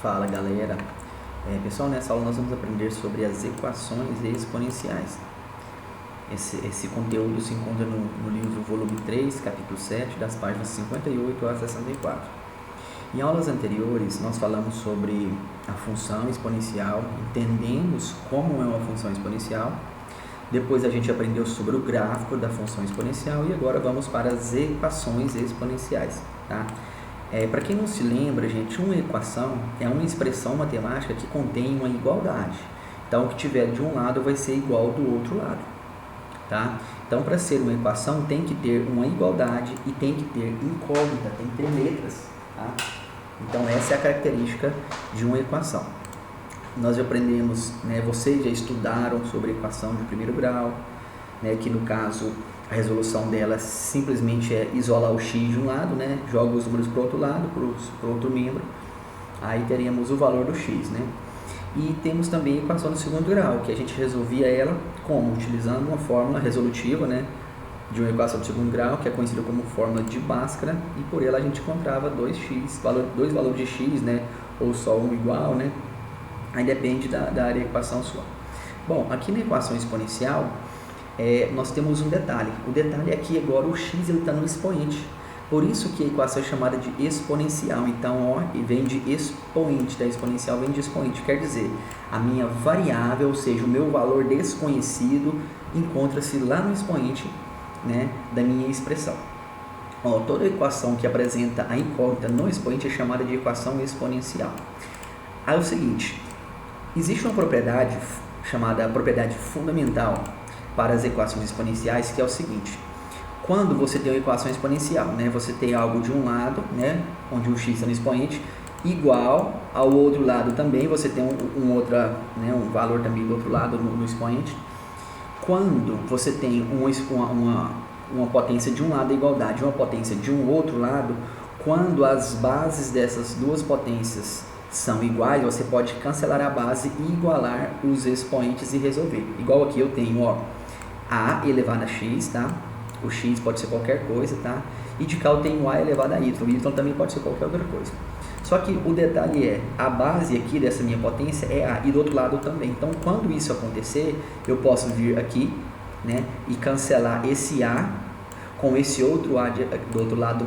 Fala galera, pessoal, nessa aula nós vamos aprender sobre as equações exponenciais. Esse conteúdo se encontra no livro volume 3, capítulo 7, das páginas 58 a 64. Em aulas anteriores nós falamos sobre a função exponencial, entendemos como é uma função exponencial, depois a gente aprendeu sobre o gráfico da função exponencial e agora vamos para as equações exponenciais, tá? Para quem não se lembra, gente, uma equação é uma expressão matemática que contém uma igualdade. Então, o que tiver de um lado vai ser igual do outro lado, tá? Então, para ser uma equação, tem que ter uma igualdade e tem que ter incógnita, tem que ter letras, tá? Então, essa é a característica de uma equação. Nós já aprendemos, vocês já estudaram sobre equação de primeiro grau, que no caso a resolução dela simplesmente é isolar o x de um lado, joga os números para o outro lado, para o outro membro, aí teríamos o valor do x, E temos também a equação do segundo grau, que a gente resolvia ela como? Utilizando uma fórmula resolutiva, de uma equação do segundo grau, que é conhecida como fórmula de Bhaskara, e por ela a gente encontrava dois valores de x, ou só um igual, aí depende da área da equação sua. Bom, aqui na equação exponencial, nós temos um detalhe. O detalhe aqui agora, o x está no expoente. Por isso que a equação é chamada de exponencial. Então, vem de expoente, da exponencial vem de expoente. Quer dizer, a minha variável, ou seja, o meu valor desconhecido, encontra-se lá no expoente, da minha expressão. Toda equação que apresenta a incógnita no expoente é chamada de equação exponencial. Aí é o seguinte, existe uma propriedade chamada propriedade fundamental para as equações exponenciais, que é o seguinte: quando você tem uma equação exponencial, você tem algo de um lado, onde o x está no expoente, igual ao outro lado também, você tem um valor também do outro lado no expoente. Quando você tem uma potência de um lado é igualdade e uma potência de um outro lado, quando as bases dessas duas potências são iguais, você pode cancelar a base e igualar os expoentes e resolver. Igual aqui eu tenho, a elevado a x, tá? O x pode ser qualquer coisa, tá? E de cá eu tenho a elevado a y. O y também pode ser qualquer outra coisa. Só que o detalhe é, a base aqui dessa minha potência é a, e do outro lado também. Então, quando isso acontecer, eu posso vir aqui, e cancelar esse a com esse outro a do outro lado,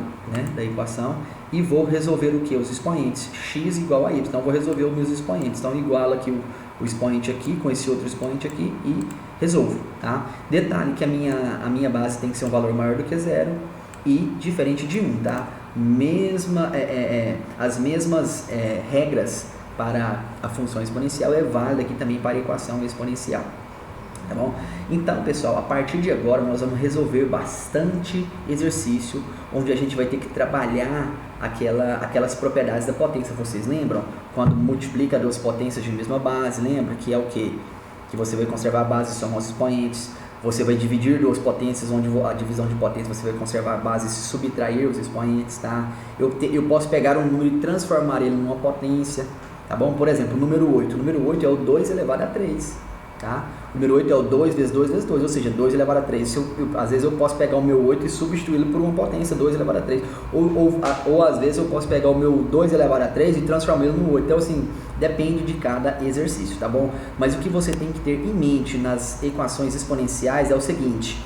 da equação, e vou resolver o que? Os expoentes, x igual a y. Então, vou resolver os meus expoentes. Então, iguala aqui o expoente aqui com esse outro expoente aqui e resolvo, tá? Detalhe que a minha base tem que ser um valor maior do que zero e diferente de 1, tá? As mesmas regras para a função exponencial é válida aqui também para a equação exponencial. Tá bom? Então, pessoal, a partir de agora nós vamos resolver bastante exercício onde a gente vai ter que trabalhar aquelas propriedades da potência. Vocês lembram? Quando multiplica duas potências de mesma base, lembra que é o quê? Que você vai conservar a base, são os expoentes. Você vai dividir duas potências, onde a divisão de potência você vai conservar a base e subtrair os expoentes, tá? Eu posso pegar um número e transformar ele numa potência, tá bom? Por exemplo, o número 8. O número 8 é o 2 elevado a 3. Tá? O número 8 é o 2 vezes 2 vezes 2, ou seja, 2 elevado a 3. Às vezes eu posso pegar o meu 8 e substituí-lo por uma potência 2 elevado a 3. Ou às vezes eu posso pegar o meu 2 elevado a 3 e transformá-lo no 8. Então, assim, depende de cada exercício, tá bom? Mas o que você tem que ter em mente nas equações exponenciais é o seguinte: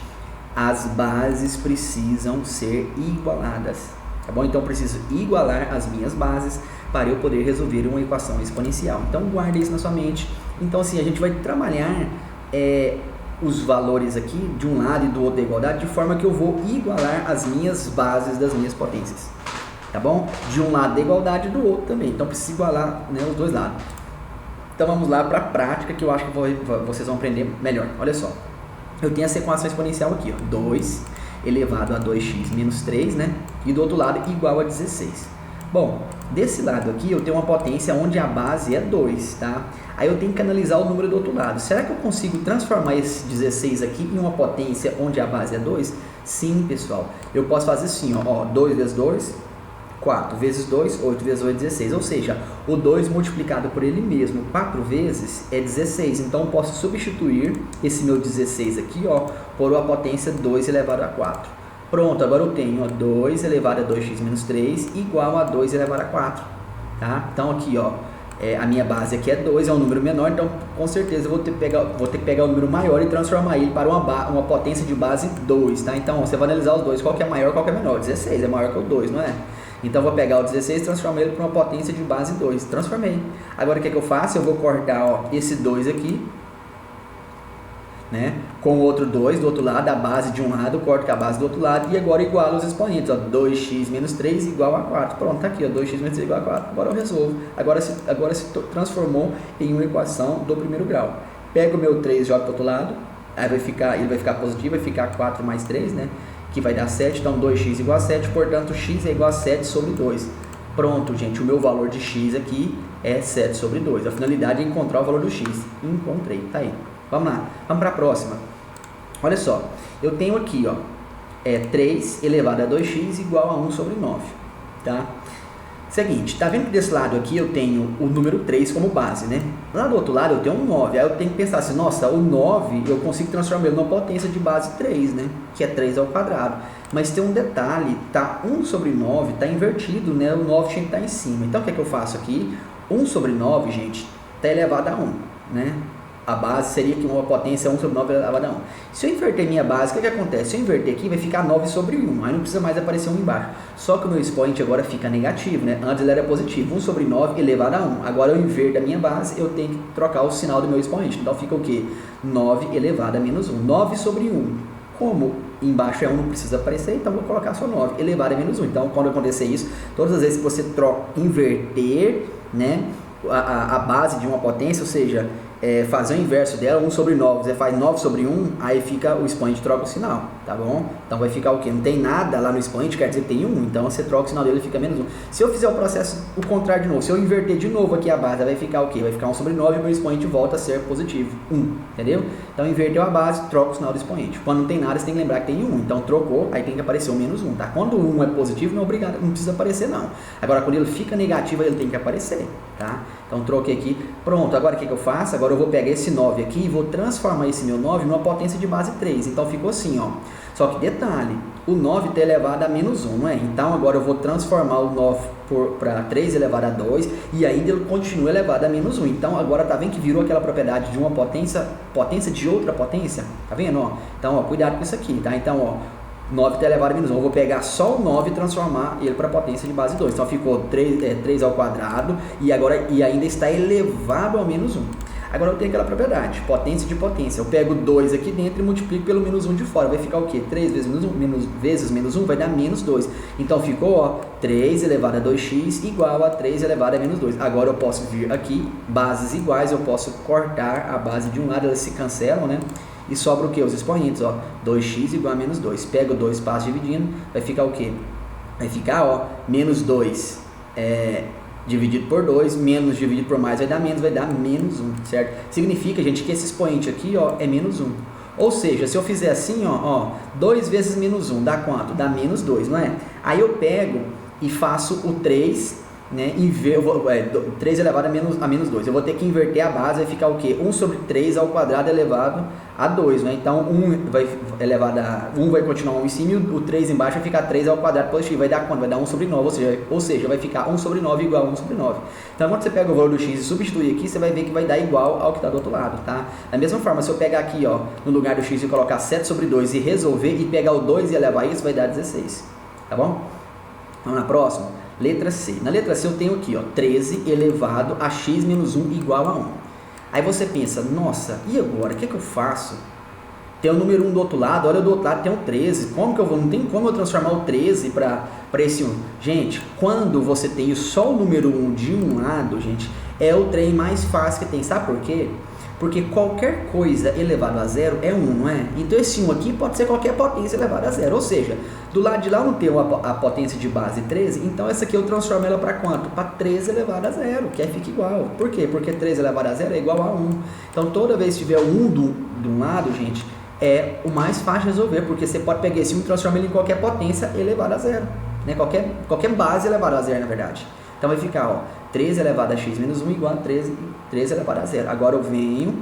as bases precisam ser igualadas, tá bom? Então, eu preciso igualar as minhas bases para eu poder resolver uma equação exponencial. Então, guarde isso na sua mente. Então, assim, a gente vai trabalhar os valores aqui de um lado e do outro da igualdade, de forma que eu vou igualar as minhas bases das minhas potências, tá bom? De um lado da igualdade e do outro também. Então, preciso igualar, os dois lados. Então, vamos lá para a prática, que eu acho que vocês vão aprender melhor. Olha só, eu tenho essa equação exponencial aqui, 2 elevado a 2x menos 3, e do outro lado igual a 16. Bom, desse lado aqui eu tenho uma potência onde a base é 2, tá? Aí eu tenho que analisar o número do outro lado. Será que eu consigo transformar esse 16 aqui em uma potência onde a base é 2? Sim, pessoal. Eu posso fazer assim, 2 vezes 2, 4 vezes 2, 8 vezes 8, 16. Ou seja, o 2 multiplicado por ele mesmo 4 vezes é 16. Então, eu posso substituir esse meu 16 aqui, por uma potência 2 elevado a 4. Pronto, agora eu tenho 2 elevado a 2x menos 3 igual a 2 elevado a 4, tá? Então aqui, a minha base aqui é 2, é um número menor, então com certeza eu vou ter que pegar o número maior e transformar ele para uma potência de base 2, tá? Então você vai analisar os dois, qual que é maior, qual que é menor. 16 é maior que o 2, não é? Então eu vou pegar o 16 e transformar ele para uma potência de base 2. Transformei. Agora o que eu faço? Eu vou cortar esse 2 aqui, né, com o outro 2 do outro lado, a base de um lado, corto com a base do outro lado, e agora igualo os expoentes, 2x menos 3 igual a 4. Pronto, tá aqui, 2x menos 3 igual a 4. Agora eu resolvo. Agora se transformou em uma equação do primeiro grau. Pego o meu 3 e jogo para o outro lado, aí ele vai ficar positivo, vai ficar 4 mais 3, né, que vai dar 7, então 2x igual a 7, portanto x é igual a 7 sobre 2. Pronto, gente, o meu valor de x aqui é 7 sobre 2. A finalidade é encontrar o valor do x. Encontrei, tá aí. Vamos lá, vamos para a próxima. Olha só, eu tenho aqui, 3 elevado a 2x igual a 1 sobre 9, tá? Seguinte, tá vendo que desse lado aqui eu tenho o número 3 como base, né? Lá do outro lado eu tenho um 9, aí eu tenho que pensar assim, nossa, o 9 eu consigo transformar ele numa potência de base 3, né? Que é 3 ao quadrado. Mas tem um detalhe, tá 1 sobre 9, tá invertido, né? O 9 tinha que estar em cima. Então o que é que eu faço aqui? 1 sobre 9, gente, tá elevado a 1, né? A base seria que uma potência 1 sobre 9 elevado a 1. Se eu inverter minha base, o que acontece? Se eu inverter aqui, vai ficar 9 sobre 1. Aí não precisa mais aparecer 1 embaixo. Só que o meu expoente agora fica negativo, né? Antes ele era positivo. 1 sobre 9 elevado a 1. Agora eu inverto a minha base, eu tenho que trocar o sinal do meu expoente. Então fica o quê? 9 elevado a menos 1. 9 sobre 1. Como embaixo é 1, não precisa aparecer, então vou colocar só 9 elevado a menos 1. Então quando acontecer isso, todas as vezes que você inverter, né, a base de uma potência, ou seja, fazer o inverso dela, 1 sobre 9, você faz 9 sobre 1, aí fica o expoente, troca o sinal, tá bom? Então vai ficar o quê? Não tem nada lá no expoente, quer dizer que tem 1, então você troca o sinal dele e fica menos 1. Se eu fizer o processo o contrário de novo, se eu inverter de novo aqui a base, vai ficar o quê? Vai ficar 1 sobre 9 e o meu expoente volta a ser positivo, 1, entendeu? Então inverteu a base, troca o sinal do expoente. Quando não tem nada, você tem que lembrar que tem 1, então trocou, aí tem que aparecer o menos 1, tá? Quando o 1 é positivo, não é obrigado, não precisa aparecer não. Agora quando ele fica negativo, ele tem que aparecer, tá? Então troquei aqui, pronto, agora o que eu faço? Agora eu vou pegar esse 9 aqui e vou transformar esse meu 9 numa potência de base 3, então ficou assim, ó. Só que detalhe, o 9 está elevado a menos 1, não é? Então agora eu vou transformar o 9 para 3 elevado a 2 e ainda ele continua elevado a menos 1. Então agora tá vendo que virou aquela propriedade de uma potência de outra potência? Tá vendo, ó? Então, ó, cuidado com isso aqui, tá? Então, ó, 9 está elevado a menos 1. Eu vou pegar só o 9 e transformar ele para a potência de base 2. Então ficou 3 ao quadrado e ainda está elevado ao menos 1. Agora eu tenho aquela propriedade, potência de potência. Eu pego 2 aqui dentro e multiplico pelo menos 1 de fora. Vai ficar o quê? 3 vezes menos 1, vezes menos 1 vai dar menos 2. Então ficou, ó, 3 elevado a 2x igual a 3 elevado a menos 2. Agora eu posso vir aqui, bases iguais, eu posso cortar a base de um lado, elas se cancelam, né? E sobra o que? Os expoentes, ó, 2x igual a menos 2. Pego 2 passos dividindo, vai ficar o quê? Vai ficar, ó, menos 2 dividido por 2, menos dividido por mais vai dar menos 1, certo? Significa, gente, que esse expoente aqui, ó, é menos 1. Ou seja, se eu fizer assim, ó, 2 vezes menos 1, dá quanto? Dá menos 2, não é? Aí eu pego e faço o 3, né, 3 elevado a menos 2. Eu vou ter que inverter a base, vai ficar o quê? 1 sobre 3 ao quadrado elevado a 2, né? Então 1 vai continuar 1 em cima e o 3 embaixo vai ficar 3 ao quadrado positivo. Vai dar quanto? Vai dar 1 sobre 9, ou seja, vai ficar 1 sobre 9 igual a 1 sobre 9. Então quando você pega o valor do x e substituir aqui, você vai ver que vai dar igual ao que está do outro lado, tá? Da mesma forma, se eu pegar aqui, ó, no lugar do x e colocar 7 sobre 2 e resolver e pegar o 2 e elevar isso, vai dar 16, tá bom? Vamos na próxima. Letra C. Na letra C eu tenho aqui, ó, 13 elevado a x menos 1 igual a 1. Aí você pensa, nossa, e agora? O que é que eu faço? Tem o número 1 do outro lado, olha do outro lado tem o 13. Como que eu vou? Não tem como eu transformar o 13 para esse 1. Gente, quando você tem só o número 1 de um lado, gente, é o trem mais fácil que tem. Sabe por quê? Porque qualquer coisa elevado a zero é 1, não é? Então esse 1 aqui pode ser qualquer potência elevada a zero. Ou seja, do lado de lá eu não tenho a potência de base 13, então essa aqui eu transformo ela para quanto? Para 13 elevado a zero, que aí fica igual. Por quê? Porque 13 elevado a zero é igual a 1. Então toda vez que tiver 1 de um lado, gente, é o mais fácil de resolver, porque você pode pegar esse 1 e transformar ele em qualquer potência elevada a zero, né? Qualquer base elevada a zero, na verdade. Então vai ficar, ó, 13 elevado a x menos 1 igual a 13 elevado a zero. Agora eu venho,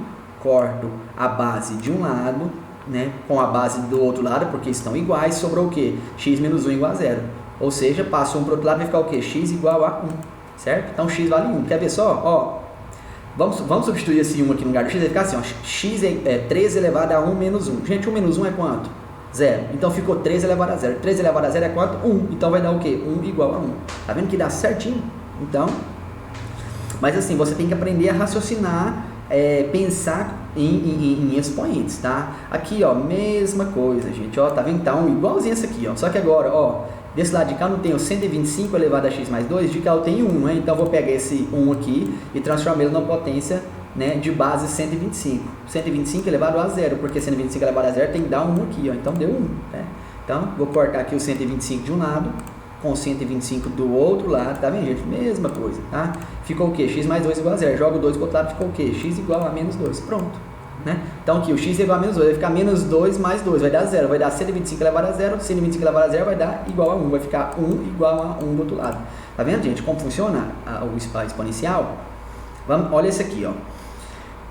corto a base de um lado, né, com a base do outro lado, porque estão iguais, sobrou o quê? X menos 1 igual a zero. Ou seja, passo um para o outro lado, vai ficar o quê? X igual a 1, certo? Então x vale 1. Quer ver só? Ó, vamos substituir esse 1 aqui no lugar do x, vai ficar assim, ó, x é 3 elevado a 1 menos 1. Gente, 1 menos 1 é quanto? 0. Então ficou 3 elevado a 0. 3 elevado a 0 é quanto? 1. Então vai dar o quê? 1 igual a 1. Tá vendo que dá certinho? Então, mas assim, você tem que aprender a raciocinar, pensar em expoentes, tá? Aqui, ó, mesma coisa, gente, ó, tá vendo? Então, igualzinho essa aqui, ó. Só que agora, ó, desse lado de cá eu não tenho 125 elevado a x mais 2, de cá eu tenho 1, né? Então, eu vou pegar esse 1 aqui e transformar ele na potência, né, de base 125. 125 elevado a 0, porque 125 elevado a 0 tem que dar 1 aqui, ó. Então, deu 1, né? Então, vou cortar aqui o 125 de um lado, com 125 do outro lado, tá vendo, gente? Mesma coisa, tá? Ficou o quê? X mais 2 igual a 0. Joga o 2 pro outro lado, ficou o quê? X igual a menos 2. Pronto, né? Então aqui, o x igual a menos 2, vai ficar menos 2 mais 2, vai dar 0. Vai dar 125 elevado a 0, 125 elevado a 0 vai dar igual a 1. Vai ficar 1 igual a 1 do outro lado. Tá vendo, gente? Como funciona o exponencial? Olha esse aqui, ó.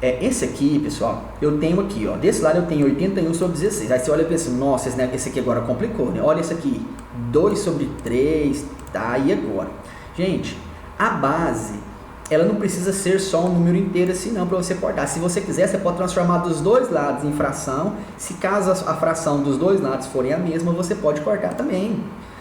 Esse aqui, pessoal, eu tenho aqui, ó, desse lado eu tenho 81 sobre 16, aí você olha e pensa, nossa, esse aqui agora complicou, né? Olha esse aqui, 2 sobre 3, tá, e agora? Gente, a base, ela não precisa ser só um número inteiro assim não, para você cortar. Se você quiser, você pode transformar dos dois lados em fração. Se caso a fração dos dois lados forem a mesma, você pode cortar também.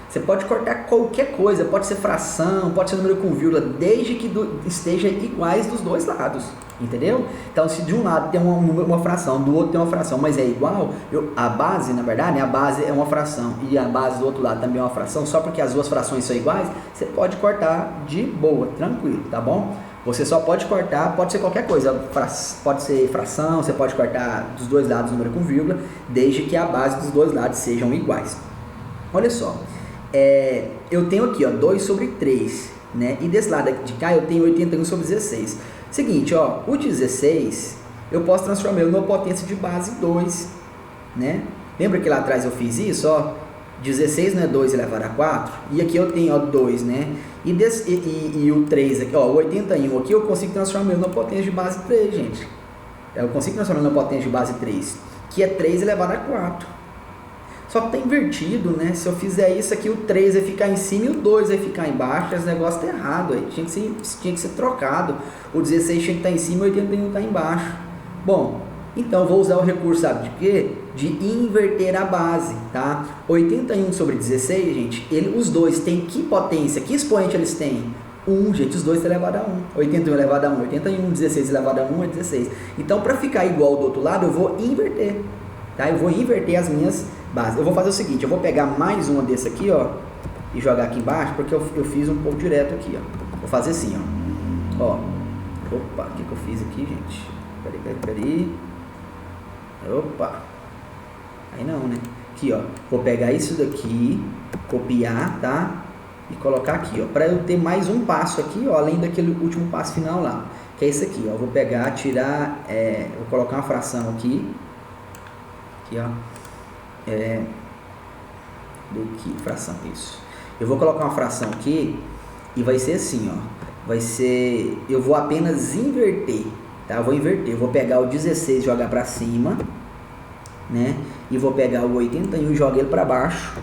Você pode cortar qualquer coisa, pode ser fração, pode ser número com vírgula, desde que esteja iguais dos dois lados, entendeu? Então, se de um lado tem uma fração, do outro tem uma fração, mas é igual, a base, na verdade, a base é uma fração e a base do outro lado também é uma fração, só porque as duas frações são iguais, você pode cortar de boa, tranquilo, tá bom? Você só pode cortar, pode ser qualquer coisa, pode ser fração, você pode cortar dos dois lados número com vírgula, desde que a base dos dois lados sejam iguais. Olha só. Eu tenho aqui, ó, 2 sobre 3, né? E desse lado de cá eu tenho 81 sobre 16. Seguinte, ó, o 16 eu posso transformar ele numa potência de base 2, né? Lembra que lá atrás eu fiz isso, ó? 16 não é 2 elevado a 4? E aqui eu tenho, ó, 2, né? E o 3 aqui, ó, o 81 aqui eu consigo transformar ele numa potência de base 3, gente. Eu consigo transformar ele numa potência de base 3, que é 3 elevado a 4. Só que tá invertido, né? Se eu fizer isso aqui, o 3 vai ficar em cima e o 2 vai ficar embaixo. Esse negócio tá errado aí. Tinha que ser trocado. O 16 tinha que estar em cima e o 81 tá embaixo. Bom, então eu vou usar o recurso, sabe de quê? De inverter a base, tá? 81 sobre 16, gente, os dois têm que potência? Que expoente eles têm? 1, gente, os dois elevado a 1. 81 elevado a 1, 81. 16 elevado a 1 é 16. Então, para ficar igual do outro lado, eu vou inverter. Tá? Eu vou inverter as minhas bases. Eu vou fazer o seguinte, eu vou pegar mais uma desse aqui, ó, e jogar aqui embaixo, porque eu fiz um pouco direto aqui, ó. Vou fazer assim, ó. Opa, o que eu fiz aqui, gente? Peraí. Opa. Aí não, né? Aqui, ó. Vou pegar isso daqui, copiar, tá? E colocar aqui, ó. Para eu ter mais um passo aqui, ó, além daquele último passo final lá. Que é esse aqui, ó. Vou pegar, tirar, vou colocar uma fração aqui. Aqui, ó. Fração, isso. Eu vou colocar uma fração aqui e vai ser assim, ó. Vai ser, eu vou apenas inverter, tá? Eu vou inverter, eu vou pegar o 16 e jogar para cima, né? E vou pegar o 81 e jogar ele para baixo,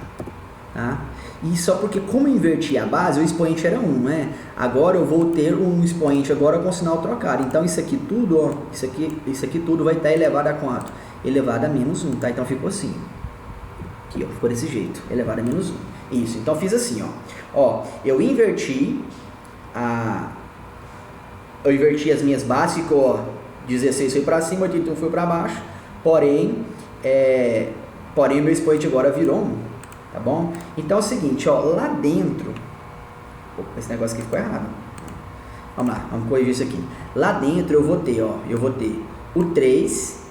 tá? E só porque como eu inverti a base, o expoente era 1, né? Agora eu vou ter um expoente agora com sinal trocado. Então isso aqui tudo, ó, isso aqui tudo vai estar elevado a quanto? Elevado a menos 1, tá? Então ficou assim, aqui, ó, ficou desse jeito, elevado a menos 1. Isso, então fiz assim, ó, eu inverti as minhas bases, ficou, ó, 16 foi para cima, 81 foi para baixo, porém meu expoente agora virou 1, tá bom? Então é o seguinte, ó, lá dentro, opa, esse negócio aqui ficou errado, vamos lá, vamos corrigir isso aqui. Lá dentro eu vou ter o 3,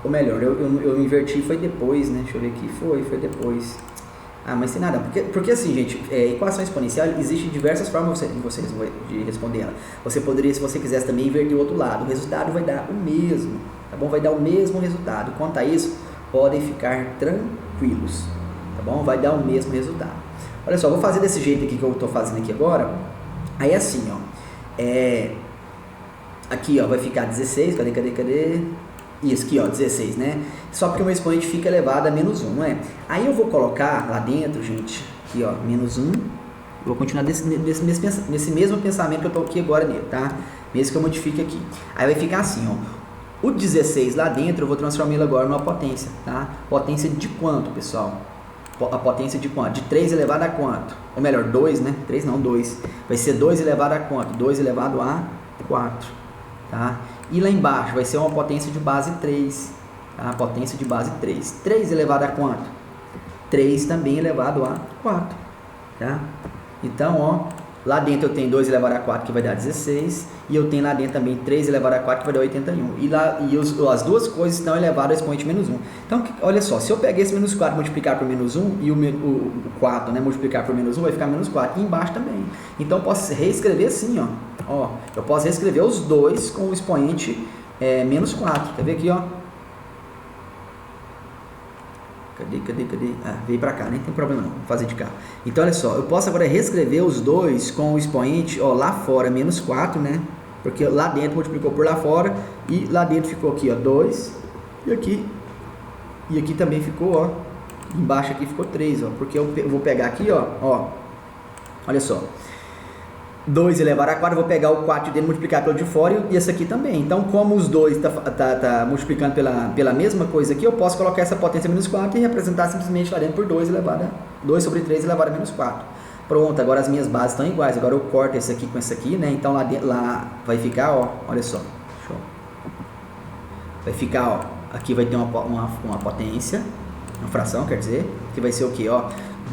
ou melhor, eu inverti, foi depois, né? Deixa eu ver aqui, foi depois. Ah, mas tem nada, porque assim, gente, equação exponencial, existe diversas formas de responder ela. Você poderia, se você quisesse também, inverter o outro lado, o resultado vai dar o mesmo, tá bom? Vai dar o mesmo resultado. Quanto a isso, podem ficar tranquilos, tá bom? Vai dar o mesmo resultado. Olha só, vou fazer desse jeito aqui que eu tô fazendo aqui agora. Aí assim, ó, aqui, ó, vai ficar 16, cadê? Isso aqui, ó, 16, né? Só porque o meu expoente fica elevado a menos 1, não é? Aí eu vou colocar lá dentro, gente, aqui, ó, menos 1, Eu vou continuar nesse mesmo pensamento que eu estou aqui agora nele, tá? Mesmo que eu modifique aqui. Aí vai ficar assim, ó. O 16 lá dentro eu vou transformar ele agora numa potência, tá? Potência de quanto, pessoal? A potência de quanto? De 3 elevado a quanto? Ou melhor, 2, né? 3 não, 2. Vai ser 2 elevado a quanto? 2 elevado a 4, tá? E lá embaixo vai ser uma potência de base 3, tá? Potência de base 3. 3 elevado a quanto? 3 também elevado a 4, tá? Então, ó, lá dentro eu tenho 2 elevado a 4 que vai dar 16, e eu tenho lá dentro também 3 elevado a 4 que vai dar 81. As duas coisas estão elevadas ao expoente menos 1. Então, olha só, se eu pegar esse menos 4 multiplicar por menos 1 e o 4, né, multiplicar por menos 1, vai ficar menos 4. E embaixo também. Então, eu posso reescrever assim, ó. Eu posso reescrever os dois com o expoente menos 4. Quer ver aqui, ó? Cadê? Ah, veio pra cá, nem tem problema não, vou fazer de cá. Então, olha só, eu posso agora reescrever os dois com o expoente, ó, lá fora, menos 4, né? Porque lá dentro multiplicou por lá fora, e lá dentro ficou aqui, ó, 2, e aqui também ficou, ó, embaixo aqui ficou 3, ó, porque eu vou pegar aqui, ó, olha só. 2 elevado a 4, eu vou pegar o 4 dele e multiplicar pelo de fora e esse aqui também. Então, como os dois tá multiplicando pela mesma coisa aqui, eu posso colocar essa potência menos 4 e representar simplesmente lá dentro por 2 sobre 3 elevado a menos 4. Pronto, agora as minhas bases estão iguais. Agora eu corto esse aqui com esse aqui, né? Então, lá vai ficar, ó, olha só. Show. Vai ficar, ó, aqui vai ter uma potência, uma fração, quer dizer, que vai ser o quê, ó?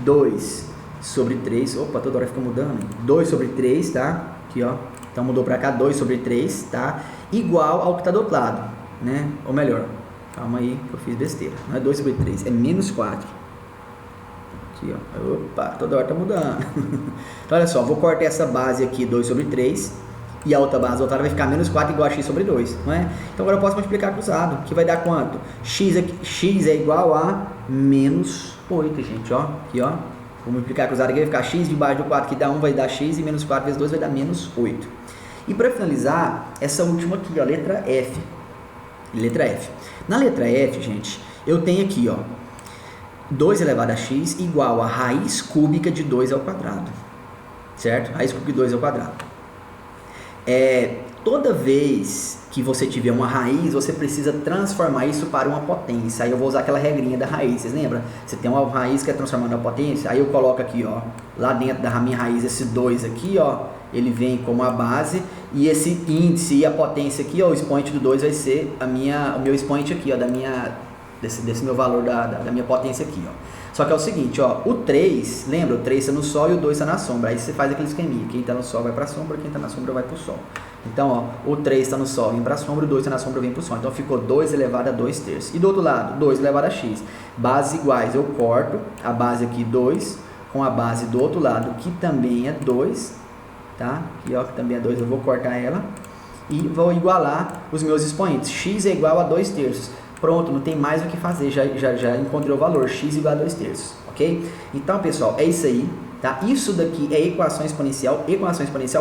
2 sobre 3, opa, toda hora fica mudando, 2 sobre 3, tá? Aqui, ó, então mudou pra cá, 2 sobre 3, tá? Igual ao que tá do outro lado, né? Ou melhor, calma aí, que eu fiz besteira, não é 2 sobre 3, é menos 4. Aqui, ó, opa, toda hora tá mudando. Então, olha só, vou cortar essa base aqui, 2 sobre 3, e a outra base do outro lado vai ficar menos 4 igual a x sobre 2, não é? Então, agora eu posso multiplicar cruzado, que vai dar quanto? X é igual a menos 8, gente, ó, aqui, ó. Vou multiplicar cruzado aqui, vai ficar x debaixo do 4 que dá 1, vai dar x, e menos 4 vezes 2 vai dar menos 8. E para finalizar, essa última aqui, ó, letra F. Letra F. Na letra F, gente, eu tenho aqui, ó, 2 elevado a x igual a raiz cúbica de 2 ao quadrado. Certo? Raiz cúbica de 2 ao quadrado. Toda vez que você tiver uma raiz, você precisa transformar isso para uma potência. Aí eu vou usar aquela regrinha da raiz, vocês lembram? Você tem uma raiz que é transformada em potência, aí eu coloco aqui, ó, lá dentro da minha raiz, esse 2 aqui, ó, ele vem como a base, e esse índice e a potência aqui, ó, o expoente do 2 vai ser o meu expoente aqui, ó, desse meu valor da minha potência aqui, ó. Só que é o seguinte, ó, o 3, lembra? O 3 está no sol e o 2 está na sombra. Aí você faz aquele esqueminha. Quem está no sol vai para a sombra, quem está na sombra vai para o sol. Então, ó, o 3 está no sol, vem para a sombra, o 2 está na sombra, vem para o sol. Então, ficou 2 elevado a 2 terços. E do outro lado, 2 elevado a x. Bases iguais, eu corto a base aqui 2 com a base do outro lado, que também é 2, tá? Aqui, ó, que também é 2, eu vou cortar ela. E vou igualar os meus expoentes. X é igual a 2 terços. Pronto, não tem mais o que fazer, já encontrei o valor, x igual a 2 terços, ok? Então, pessoal, é isso aí, tá? Isso daqui é equação exponencial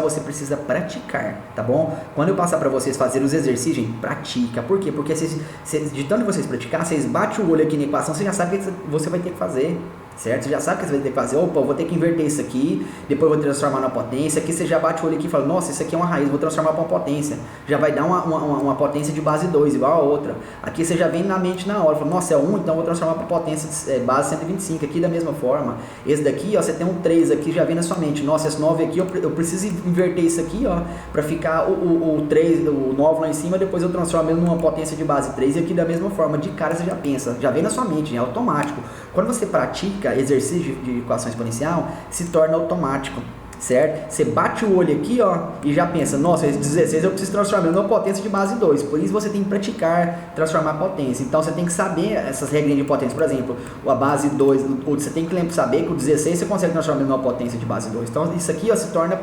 você precisa praticar, tá bom? Quando eu passar para vocês fazer os exercícios, gente, pratica, por quê? Porque de tanto vocês praticar, vocês batem o olho aqui na equação, você já sabe o que você vai ter que fazer, certo? Você já sabe o que você vai ter que fazer, opa, eu vou ter que inverter isso aqui, depois eu vou transformar na potência, aqui você já bate o olho aqui e fala, nossa, isso aqui é uma raiz, vou transformar para uma potência, já vai dar uma potência de base 2, igual a outra, aqui você já vem na mente na hora, fala, nossa, é 1, então eu vou transformar para potência base 125, aqui da mesma forma, esse daqui, ó, você tem um 3 aqui, já vem na sua mente, nossa, esse 9 aqui, eu preciso inverter isso aqui, ó, para ficar o 3, o 9 lá em cima, depois eu transformo ele numa potência de base 3, e aqui da mesma forma, de cara você já pensa, já vem na sua mente, é automático. Quando você pratica exercício de equação exponencial, se torna automático, certo? Você bate o olho aqui, ó, e já pensa, nossa, esse 16 eu preciso transformar numa potência de base 2, por isso você tem que praticar transformar potência. Então você tem que saber essas regrinhas de potência, por exemplo, a base 2, você tem que saber que o 16 você consegue transformar numa potência de base 2. Então isso aqui, ó, se torna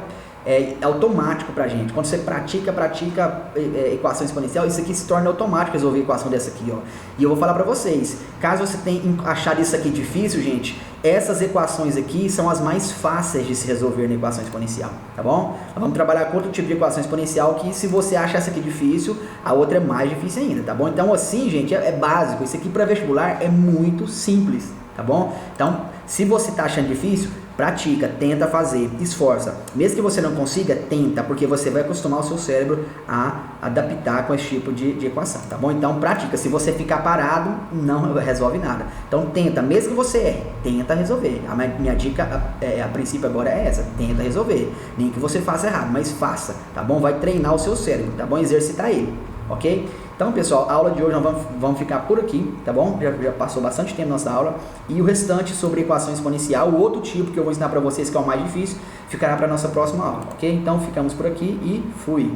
automático pra gente. Quando você pratica equação exponencial, isso aqui se torna automático resolver a equação dessa aqui, ó. E eu vou falar pra vocês, caso você tenha achado isso aqui difícil, gente, essas equações aqui são as mais fáceis de se resolver na equação exponencial, tá bom? Nós vamos trabalhar com outro tipo de equação exponencial que, se você acha essa aqui difícil, a outra é mais difícil ainda, tá bom? Então, assim, gente, é básico. Isso aqui para vestibular é muito simples, tá bom? Então, se você tá achando difícil, pratica, tenta fazer, esforça. Mesmo que você não consiga, tenta, porque você vai acostumar o seu cérebro a adaptar com esse tipo de equação, tá bom? Então pratica. Se você ficar parado, não resolve nada. Então tenta, mesmo que você erre, tenta resolver. A minha dica a princípio agora é essa, tenta resolver. Nem que você faça errado, mas faça, tá bom? Vai treinar o seu cérebro, tá bom? Exercitar ele, ok? Então, pessoal, a aula de hoje nós vamos ficar por aqui, tá bom? Já passou bastante tempo nossa aula. E o restante sobre equação exponencial, o outro tipo que eu vou ensinar para vocês, que é o mais difícil, ficará para a nossa próxima aula, ok? Então, ficamos por aqui e fui!